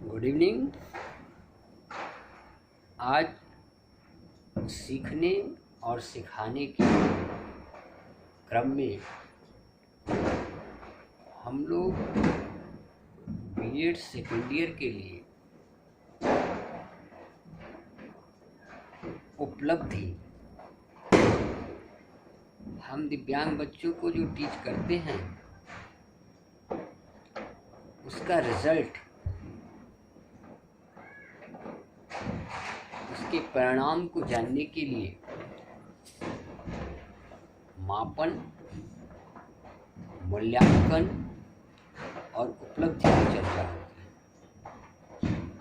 Good evening. आज सीखने और सिखाने के क्रम में हम लोग बीएड सेकेंड ईयर के लिए उपलब्धि हम दिव्यांग बच्चों को जो टीच करते हैं उसका रिजल्ट, उसके परिणाम को जानने के लिए मापन, मूल्यांकन और उपलब्धि की चर्चा होती है।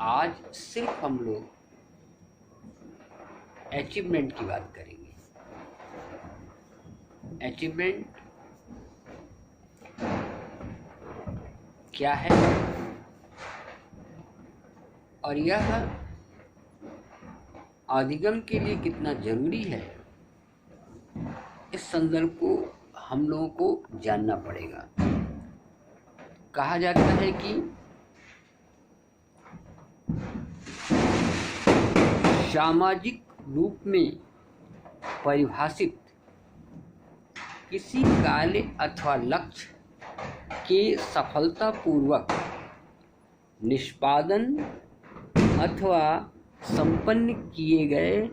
आज सिर्फ हम लोग अचीवमेंट की बात करेंगे। अचीवमेंट क्या है और यह अधिगम के लिए कितना जरूरी है, इस संदर्भ को हम लोगों को जानना पड़ेगा। कहा जाता है कि सामाजिक रूप में परिभाषित किसी कार्य अथवा लक्ष्य के सफलतापूर्वक निष्पादन अथवा संपन्न किए गए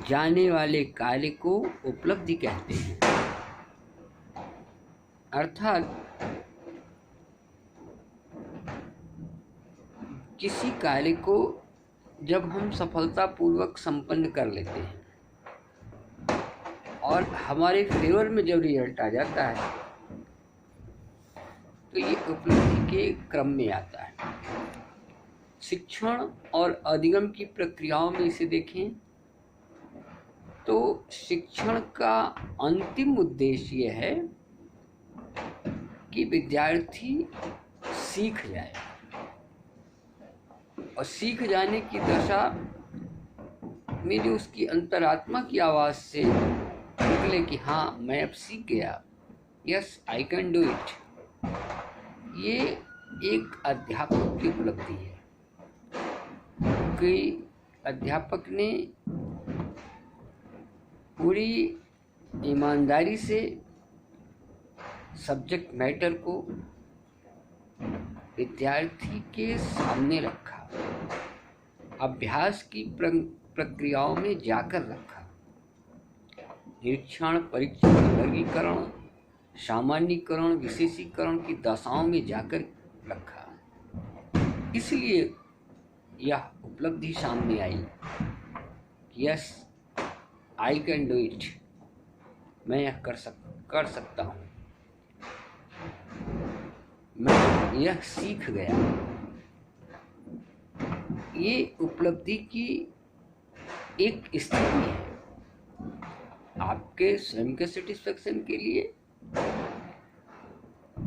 जाने वाले कार्य को उपलब्धि कहते हैं। अर्थात किसी कार्य को जब हम सफलतापूर्वक संपन्न कर लेते हैं और हमारे फेवर में जब रिजल्ट आ जाता है तो ये उपलब्धि के क्रम में आता है। शिक्षण और अधिगम की प्रक्रियाओं में इसे देखें तो शिक्षण का अंतिम उद्देश्य यह है कि विद्यार्थी सीख जाए और सीख जाने की दशा में जो उसकी अंतरात्मा की आवाज़ से निकले कि हाँ मैं अब सीख गया, yes I can do it, ये एक अध्यापक की उपलब्धि है। कि अध्यापक ने पूरी ईमानदारी से सब्जेक्ट मैटर को विद्यार्थी के सामने रखा, अभ्यास की प्रक्रियाओं में जाकर रखा, निरीक्षण, परीक्षण, वर्गीकरण, सामान्यीकरण, विशेषीकरण की दशाओं में जाकर रखा। इसलिए यह उपलब्धि सामने आई कि yes I can do it, मैं यह कर सकता हूँ, मैं यह सीख गया। ये उपलब्धि की एक स्थिति है आपके स्वयं के सेटिस्फेक्शन के लिए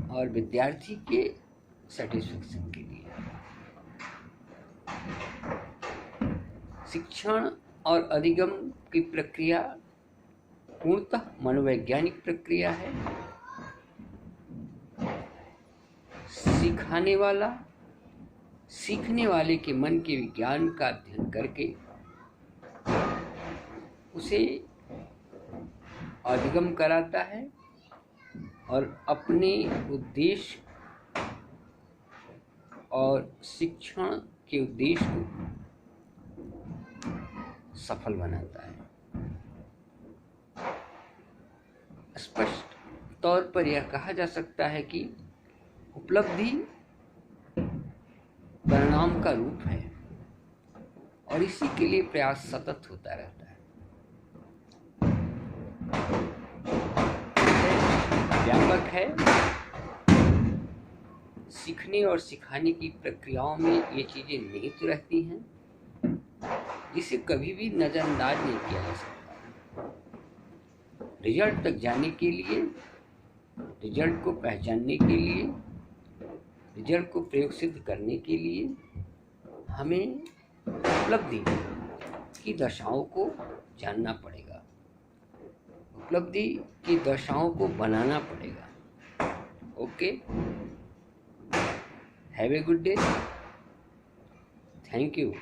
और विद्यार्थी के सेटिस्फेक्शन के लिए। शिक्षण और अधिगम की प्रक्रिया पूर्णतः मनोवैज्ञानिक प्रक्रिया है। सिखाने वाला सीखने वाले के मन के विज्ञान का अध्ययन करके उसे अधिगम कराता है और अपने उद्देश्य और शिक्षण के उद्देश्य को सफल बनाता है। स्पष्ट तौर पर यह कहा जा सकता है कि उपलब्धि परिणाम का रूप है और इसी के लिए प्रयास सतत होता रहता है। व्यापक है, सीखने और सिखाने की प्रक्रियाओं में ये चीजें निहित रहती हैं जिसे कभी भी नज़रअंदाज नहीं किया जा सकता। रिजल्ट तक जाने के लिए, रिजल्ट को पहचानने के लिए, रिजल्ट को प्रयोग सिद्ध करने के लिए हमें उपलब्धि की दशाओं को जानना पड़ेगा, उपलब्धि की दशाओं को बनाना पड़ेगा। Okay, have a good day. Thank you.